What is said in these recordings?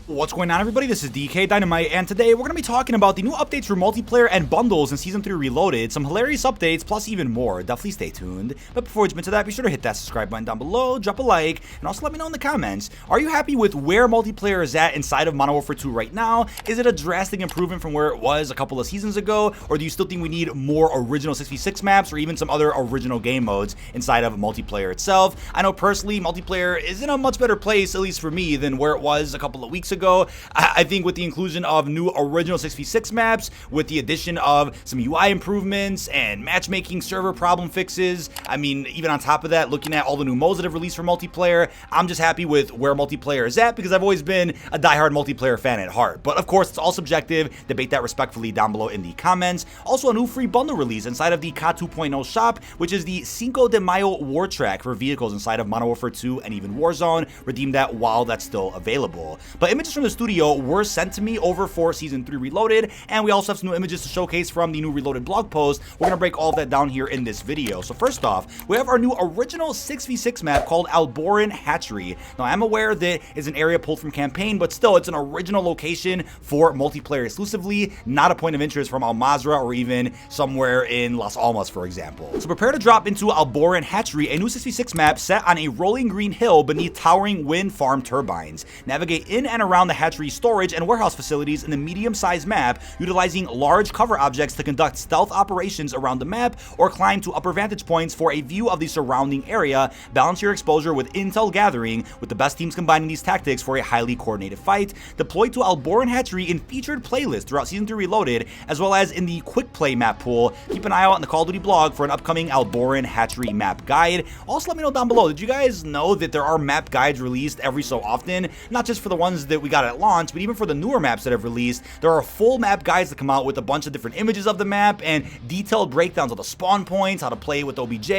What's going on, everybody? This is dkdynamite, and today we're going to be talking about the new updates for multiplayer and bundles in Season 3 Reloaded, some hilarious updates, plus even more. Definitely stay tuned. But before we jump into that, be sure to hit that subscribe button down below, drop a like, and also let me know in the comments, are you happy with where multiplayer is at inside of Modern Warfare 2 right now? Is it a drastic improvement from where it was a couple of seasons ago, or do you still think we need more original 6v6 maps or even some other original game modes inside of multiplayer itself? I know personally, multiplayer is in a much better place, at least for me, than where it was a couple of weeks ago. I think with the inclusion of new original 6v6 maps, with the addition of some UI improvements and matchmaking server problem fixes, I mean, even on top of that, looking at all the new modes that have released for multiplayer, I'm just happy with where multiplayer is at because I've always been a diehard multiplayer fan at heart. But of course, it's all subjective. Debate that respectfully down below in the comments. Also, a new free bundle release inside of the COD 2.0 shop, which is the Cinco de Mayo War Track for vehicles inside of Modern Warfare 2 and even Warzone. Redeem that while that's still available. But images from the studio were sent to me over for Season 3 Reloaded, and we also have some new images to showcase from the new Reloaded blog post. We're going to break all of that down here in this video. So first off, we have our new original 6v6 map called Alboran Hatchery. Now, I'm aware that it's an area pulled from campaign, but still, it's an original location for multiplayer exclusively, not a point of interest from Al Mazrah or even somewhere in Las Almas, for example. So prepare to drop into Alboran Hatchery, a new 6v6 map set on a rolling green hill beneath towering wind farm turbines. Navigate in and around the hatchery storage and warehouse facilities in the medium-sized map, utilizing large cover objects to conduct stealth operations around the map or climb to upper vantage points for a view of the surrounding area. Balance your exposure with intel gathering, with the best teams combining these tactics for a highly coordinated fight. Deploy to Alboran Hatchery in featured playlists throughout Season 3 Reloaded, as well as in the quick play map pool. Keep an eye out on the Call of Duty blog for an upcoming Alboran Hatchery map guide. Also, let me know down below, did you guys know that there are map guides released every so often? Not just for the ones that we got at launch, but even for the newer maps that have released, there are full map guides that come out with a bunch of different images of the map and detailed breakdowns of the spawn points, how to play with OBJ.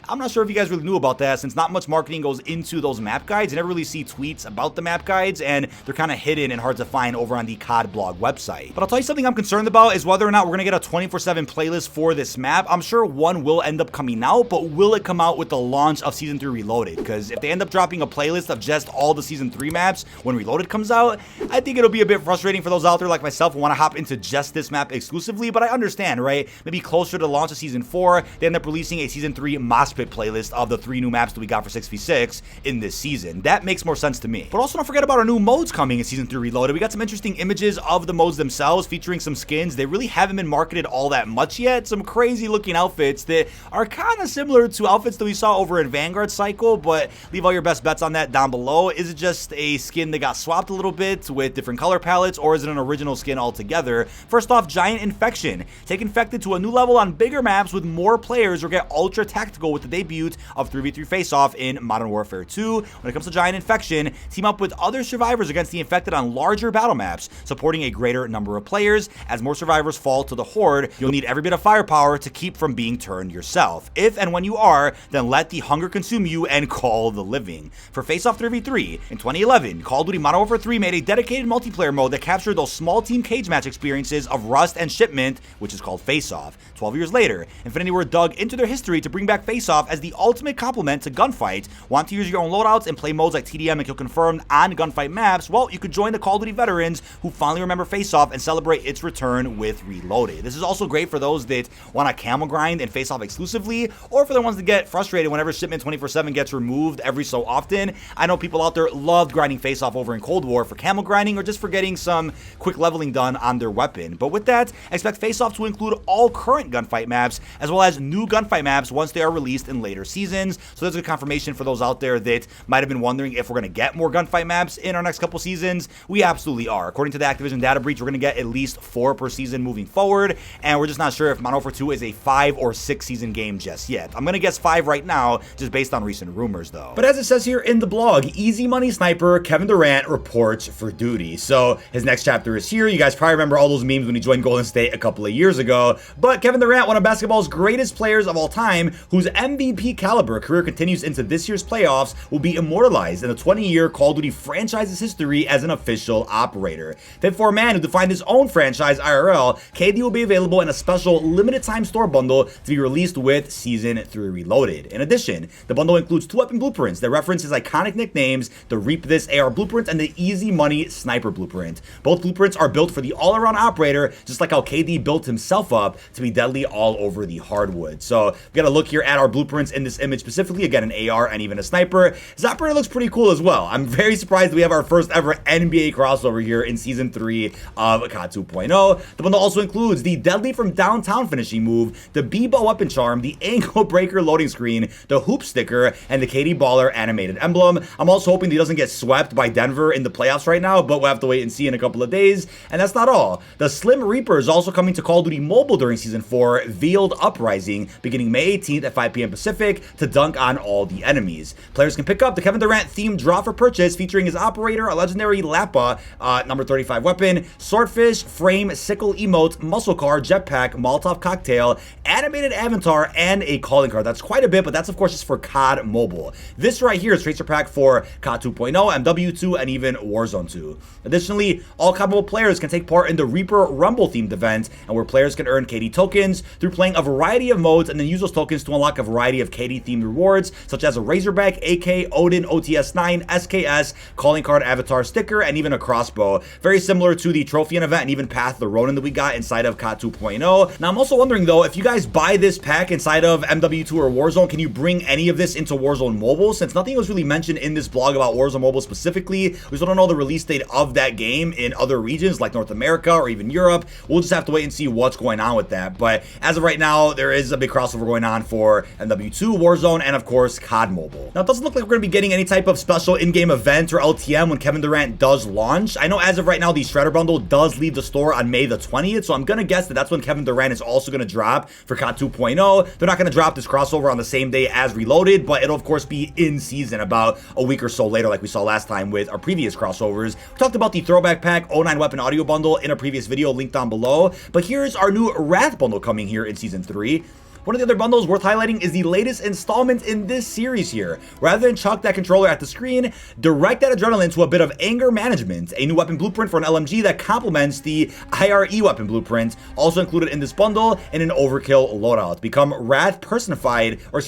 I'm not sure if you guys really knew about that, since not much marketing goes into those map guides. You never really see tweets about the map guides, and they're kind of hidden and hard to find over on the COD blog website. But I'll tell you something I'm concerned about is whether or not we're going to get a 24/7 playlist for this map. I'm sure one will end up coming out, but will it come out with the launch of Season 3 Reloaded? Because if they end up dropping a playlist of just all the Season 3 maps when Reloaded comes out, I think it'll be a bit frustrating for those out there like myself who want to hop into just this map exclusively, but I understand, right? Maybe closer to the launch of Season 4, they end up releasing a Season 3 Mospit playlist of the 3 new maps that we got for 6v6 in this season. That makes more sense to me. But also don't forget about our new modes coming in Season 3 Reloaded. We got some interesting images of the modes themselves featuring some skins. They really haven't been marketed all that much yet. Some crazy looking outfits that are kind of similar to outfits that we saw over in Vanguard Cycle, but leave all your best bets on that down below. Is it just a skin that got swapped a little bit with different color palettes, or is it an original skin altogether? First off, Giant Infection. Take Infected to a new level on bigger maps with more players, or get ultra tactical with the debut of 3v3 Faceoff in Modern Warfare 2. When it comes to Giant Infection, team up with other survivors against the infected on larger battle maps, supporting a greater number of players. As more survivors fall to the horde, you'll need every bit of firepower to keep from being turned yourself. If and when you are, then let the hunger consume you and call the living. For Faceoff 3v3, in 2011, Call of Duty Modern Warfare 3 made a dedicated multiplayer mode that captured those small team cage match experiences of Rust and Shipment, which is called Faceoff. 12 years later, Infinity Ward dug into their history to bring back Faceoff as the ultimate complement to Gunfight. Want to use your own loadouts and play modes like TDM and Kill Confirmed on Gunfight maps? Well, you could join the Call of Duty veterans who finally remember Faceoff and celebrate its return with Reloaded. This is also great for those that want to camel grind and Faceoff exclusively, or for the ones that get frustrated whenever Shipment 24/7 gets removed every so often. I know people out there loved grinding Faceoff over in Cold War for camel grinding or just for getting some quick leveling done on their weapon. But with that, expect Faceoff to include all current Gunfight maps, as well as new Gunfight maps once they are released in later seasons. So there's a confirmation for those out there that might have been wondering if we're going to get more Gunfight maps in our next couple seasons. We absolutely are. According to the Activision data breach, we're going to get at least 4 per season moving forward, and we're just not sure if Modern Warfare 2 is a 5 or 6 season game just yet. I'm going to guess 5 right now, just based on recent rumors though. But as it says here in the blog, Easy Money Sniper Kevin Durant reports for duty. So his next chapter is here. You guys probably remember all those memes when he joined Golden State a couple of years ago. But Kevin Durant, one of basketball's greatest players of all time, whose MVP caliber career continues into this year's playoffs, will be immortalized in the 20-year Call of Duty franchise's history as an official operator. Then for a man who defined his own franchise IRL, KD will be available in a special limited time store bundle to be released with Season 3 Reloaded. In addition, the bundle includes 2 weapon blueprints that reference his iconic nicknames, the Reap This AR blueprint and the easy money sniper blueprint. Both blueprints are built for the all-around operator, just like how KD built himself up to be deadly all over the hardwood. So we got to look here at our blueprints in this image specifically. Again, an AR and even a sniper. His operator looks pretty cool as well. I'm very surprised that we have our first ever NBA crossover here in Season 3 of COD 2.0. The bundle also includes the deadly from downtown finishing move, the B-Bow weapon charm, the ankle breaker loading screen, the hoop sticker, and the KD Baller animated emblem. I'm also hoping that he doesn't get swept by Denver in the playoffs right now, but we'll have to wait and see in a couple of days. And that's not all. The Slim Reaper is also coming to Call of Duty Mobile during Season 4, Veiled Uprising, beginning May 18th at 5 p.m. Pacific to dunk on all the enemies. Players can pick up the Kevin Durant themed drop for purchase featuring his operator, a legendary Lappa, number 35 weapon, swordfish, frame, sickle emote, muscle car, jetpack, Molotov cocktail, animated avatar, and a calling card. That's quite a bit, but that's of course just for COD Mobile. This right here is Tracer Pack for COD 2.0, MW2, and even Warzone 2. Additionally, all COD Mobile players can take part in the Reaper Rumble themed event, and where players can earn KD tokens through playing a variety of modes and then use those tokens to unlock a variety of KD themed rewards, such as a Razorback, AK, Odin, OTS-9, SKS, calling card avatar sticker, and even a crossbow. Very similar to the Trophy event and even Path of the Ronin that we got inside of COD 2.0. Now, I'm also wondering though, if you guys buy this pack inside of MW2 or Warzone, can you bring any of this into Warzone Mobile? Since nothing was really mentioned in this blog about Warzone Mobile specifically, we still don't know the release date of that game in other regions like North America or even Europe. We'll just have to wait and see what's going on with that. But as of right now, there is a big crossover going on for MW2, Warzone, and of course COD Mobile. Now, it doesn't look like we're going to be getting any type of special in-game event or LTM when Kevin Durant does launch. I know as of right now, the Shredder bundle does leave the store on May the 20th, so I'm going to guess that that's when Kevin Durant is also going to drop for COD 2.0. They're not going to drop this crossover on the same day as Reloaded, but it'll of course be in season about a week or so later like we saw last time with our previous crossovers. We talked about the Throwback Pack 09 Weapon Audio Bundle in a previous video linked down below, but here's our new Wrath bundle coming here in Season 3. One of the other bundles worth highlighting is the latest installment in this series here. Rather than chuck that controller at the screen, direct that adrenaline to a bit of anger management, a new weapon blueprint for an LMG that complements the IRE weapon blueprint, also included in this bundle, and an overkill loadout. Become Wrath personified with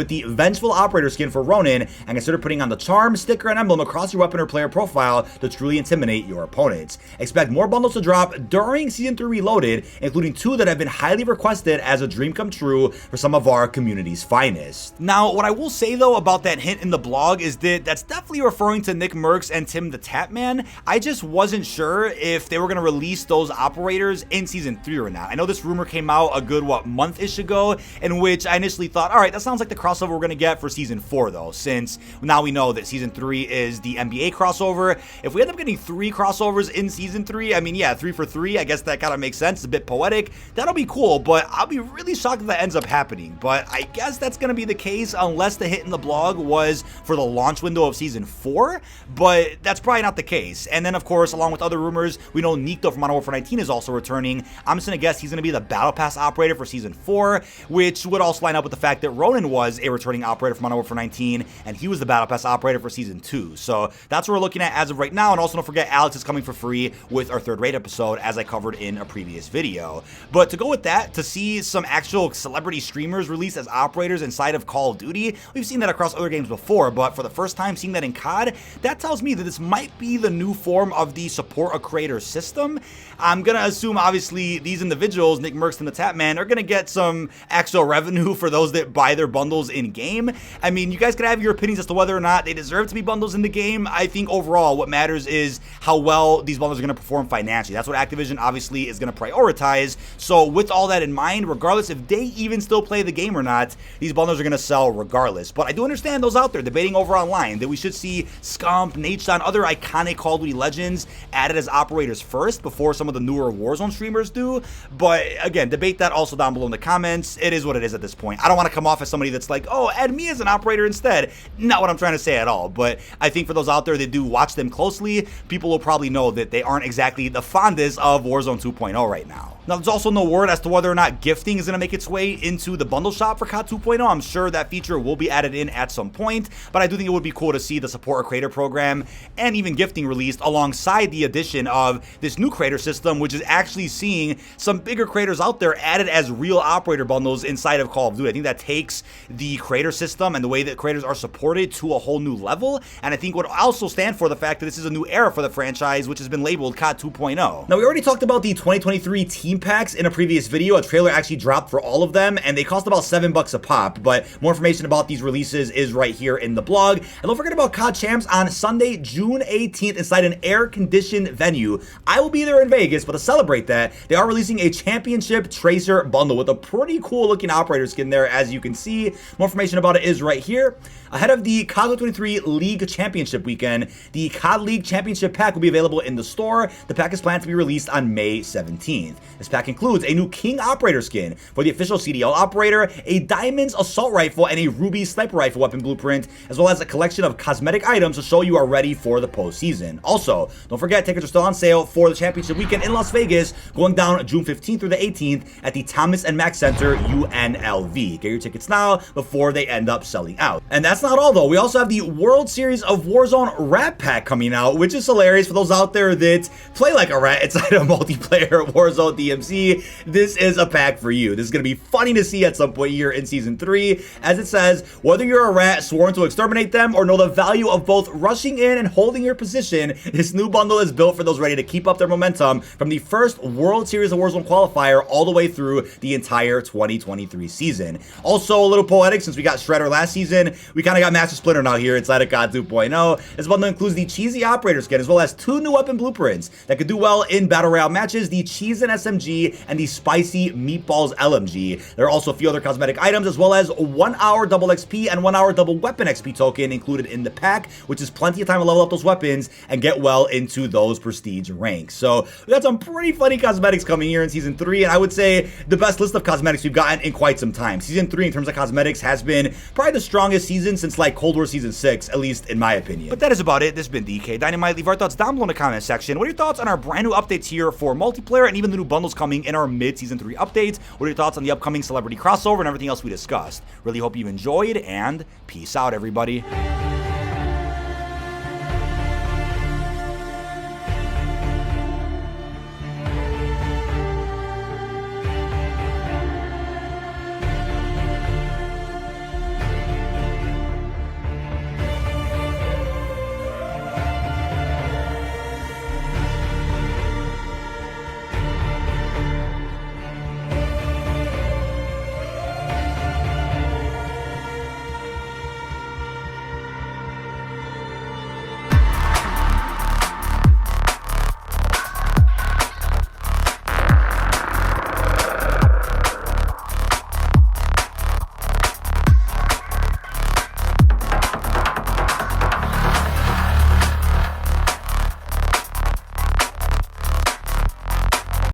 the Vengeful Operator skin for Ronin, and consider putting on the charm, sticker, and emblem across your weapon or player profile to truly intimidate your opponents. Expect more bundles to drop during Season 3 Reloaded, including 2 that have been highly requested as a dream come true for some of our community's finest. Now, what I will say though about that hint in the blog is that that's definitely referring to Nickmercs and TimTheTatman. I just wasn't sure if they were going to release those operators in Season 3 or not. I know this rumor came out a good, month-ish ago, in which I initially thought, all right, that sounds like the crossover we're going to get for Season 4 though, since now we know that Season 3 is the NBA crossover. If we end up getting 3 crossovers in Season 3, I mean, yeah, 3 for 3, I guess that kind of makes sense. It's a bit poetic. That'll be cool, but I'll be really shocked if that ends up happening. But I guess that's going to be the case unless the hit in the blog was for the launch window of Season 4, but that's probably not the case. And then, of course, along with other rumors, we know Nikto from Modern Warfare 19 is also returning. I'm just going to guess he's going to be the Battle Pass operator for Season 4, which would also line up with the fact that Ronin was a returning operator from Modern Warfare 19, and he was the Battle Pass operator for Season 2. So that's what we're looking at as of right now. And also don't forget, Alex is coming for free with our 3rd raid episode, as I covered in a previous video. But to go with that, to see some actual celebrity streamers released as operators inside of Call of Duty, we've seen that across other games before, but for the first time seeing that in COD, that tells me that this might be the new form of the support a creator system. I'm gonna assume obviously these individuals, Nickmercs and the Tatman, are gonna get some actual revenue for those that buy their bundles in game. I mean, you guys can have your opinions as to whether or not they deserve to be bundles in the game. I think overall what matters is how well these bundles are gonna perform financially. That's what Activision obviously is gonna prioritize. So with all that in mind, regardless if they even still play the game or not, these bundles are gonna sell regardless. But I do understand those out there debating over online that we should see Scump, Nadeshot, other iconic Call of Duty legends added as operators first before some of the newer Warzone streamers do. But again, debate that also down below in the comments. It is what it is at this point. I don't want to come off as somebody that's like, oh, add me as an operator instead. Not what I'm trying to say at all. But I think for those out there that do watch them closely, people will probably know that they aren't exactly the fondest of Warzone 2.0 right now. Now, there's also no word as to whether or not gifting is going to make its way into the bundle shop for COD 2.0. I'm sure that feature will be added in at some point, but I do think it would be cool to see the support or creator program and even gifting released alongside the addition of this new creator system, which is actually seeing some bigger creators out there added as real operator bundles inside of Call of Duty. I think that takes the creator system and the way that creators are supported to a whole new level, and I think would also stand for the fact that this is a new era for the franchise, which has been labeled COD 2.0. Now, we already talked about the 2023 team packs in a previous video. A trailer actually dropped for all of them, and they cost about $7 a pop, but more information about these releases is right here in the blog. And don't forget about COD Champs on Sunday, June 18th inside an air-conditioned venue. I will be there in Vegas, but to celebrate that, they are releasing a Championship Tracer bundle with a pretty cool looking operator skin there, as you can see. More information about it is right here. Ahead of the COD 23 League Championship weekend, the COD League Championship pack will be available in the store. The pack is planned to be released on May 17th. This pack includes a new King operator skin for the official CDL operator, a Diamonds assault rifle, and a Ruby sniper rifle weapon blueprint, as well as a collection of cosmetic items to show you are ready for the postseason. Also, don't forget, tickets are still on sale for the championship weekend in Las Vegas, going down June 15th through the 18th at the Thomas and Mack Center, UNLV. Get your tickets now before they end up selling out. And that's not all though. We also have the World Series of Warzone Rat Pack coming out, which is hilarious for those out there that play like a rat inside a multiplayer Warzone DMC. This is a pack for you. This is going to be funny to see at some point here in Season 3. As it says, whether you're a rat sworn to exterminate them or know the value of both rushing in and holding your position, this new bundle is built for those ready to keep up their momentum from the first World Series of Warzone qualifier all the way through the entire 2023 season. Also, a little poetic, since we got Shredder last season, we kind of got Master Splinter now here inside of COD 2.0. This bundle includes the Cheesy Operator skin, as well as 2 new weapon blueprints that could do well in Battle Royale matches, the Cheese and SMG and the Spicy Meatballs LMG. There are also a few other cosmetic items, as well as 1 hour double XP and 1 hour double weapon XP token included in the pack, which is plenty of time to level up those weapons and get well into those prestige ranks. So we got some pretty funny cosmetics coming here in Season 3, and I would say the best list of cosmetics we've gotten in quite some time. Season 3 in terms of cosmetics has been probably the strongest season since like Cold War Season 6, at least in my opinion. But that is about it. This has been dkdynamite. Leave our thoughts down below in the comment section. What are your thoughts on our brand new updates here for multiplayer and even the new bundles coming in our mid-Season 3 updates? What are your thoughts on the upcoming celebrity crossover and everything else we discussed? Really hope you enjoyed, and peace out, everybody.